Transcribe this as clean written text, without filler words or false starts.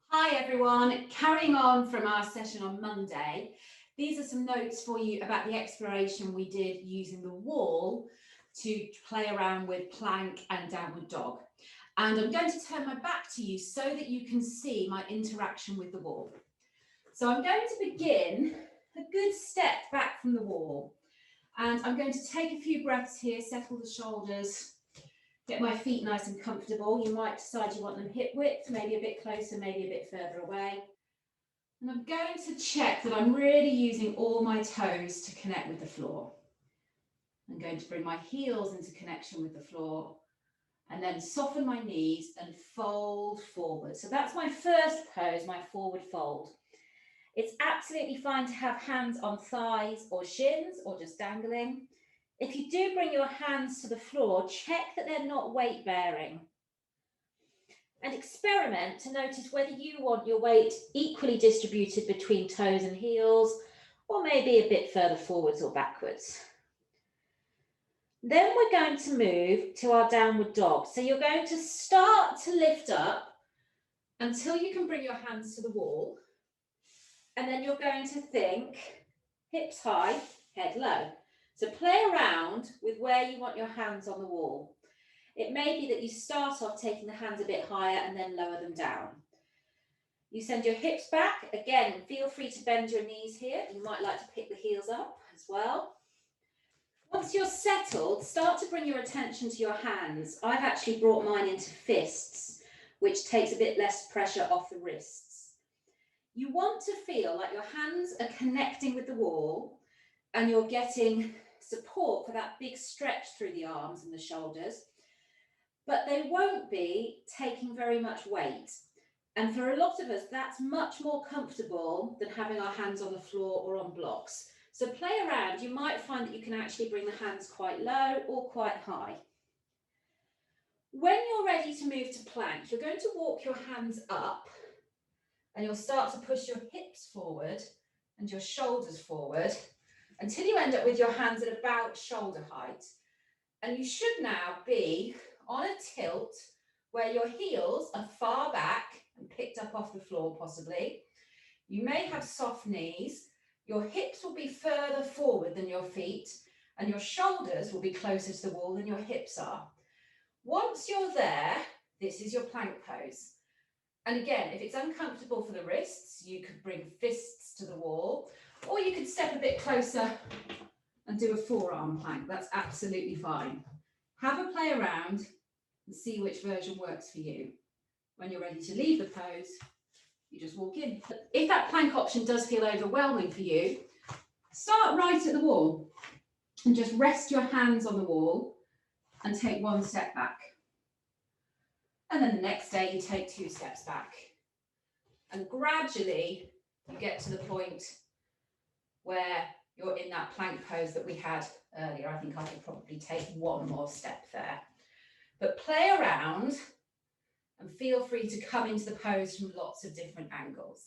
Hi everyone, carrying on from our session on Monday, these are some notes for you about the exploration we did using the wall to play around with plank and downward dog. And I'm going to turn my back to you so that you can see my interaction with the wall. So I'm going to begin a good step back from the wall. And I'm going to take a few breaths here, settle the shoulders, get my feet nice and comfortable. You might decide you want them hip width, maybe a bit closer, maybe a bit further away. And I'm going to check that I'm really using all my toes to connect with the floor. I'm going to bring my heels into connection with the floor and then soften my knees and fold forward. So that's my first pose, my forward fold. It's absolutely fine to have hands on thighs or shins or just dangling. If you do bring your hands to the floor, check that they're not weight bearing. And experiment to notice whether you want your weight equally distributed between toes and heels, or maybe a bit further forwards or backwards. Then we're going to move to our downward dog. So you're going to start to lift up until you can bring your hands to the wall. And then you're going to think hips high, head low. So play around with where you want your hands on the wall. It may be that you start off taking the hands a bit higher and then lower them down. You send your hips back. Again, feel free to bend your knees here. You might like to pick the heels up as well. Once you're settled, start to bring your attention to your hands. I've actually brought mine into fists, which takes a bit less pressure off the wrists. You want to feel like your hands are connecting with the wall and you're getting support for that big stretch through the arms and the shoulders, but they won't be taking very much weight. And for a lot of us, that's much more comfortable than having our hands on the floor or on blocks. So play around. You might find that you can actually bring the hands quite low or quite high. When you're ready to move to plank, you're going to walk your hands up and you'll start to push your hips forward and your shoulders forward until you end up with your hands at about shoulder height. And you should now be on a tilt where your heels are far back and picked up off the floor possibly. You may have soft knees. Your hips will be further forward than your feet and your shoulders will be closer to the wall than your hips are. Once you're there, this is your plank pose. And again, if it's uncomfortable for the wrists, you could bring fists to the wall, or you could step a bit closer and do a forearm plank. That's absolutely fine. Have a play around and see which version works for you. When you're ready to leave the pose, you just walk in. If that plank option does feel overwhelming for you, start right at the wall and just rest your hands on the wall and take one step back. And then the next day you take 2 steps back. And gradually you get to the point where you're in that plank pose that we had earlier. I think I could probably take one more step there. But play around and feel free to come into the pose from lots of different angles.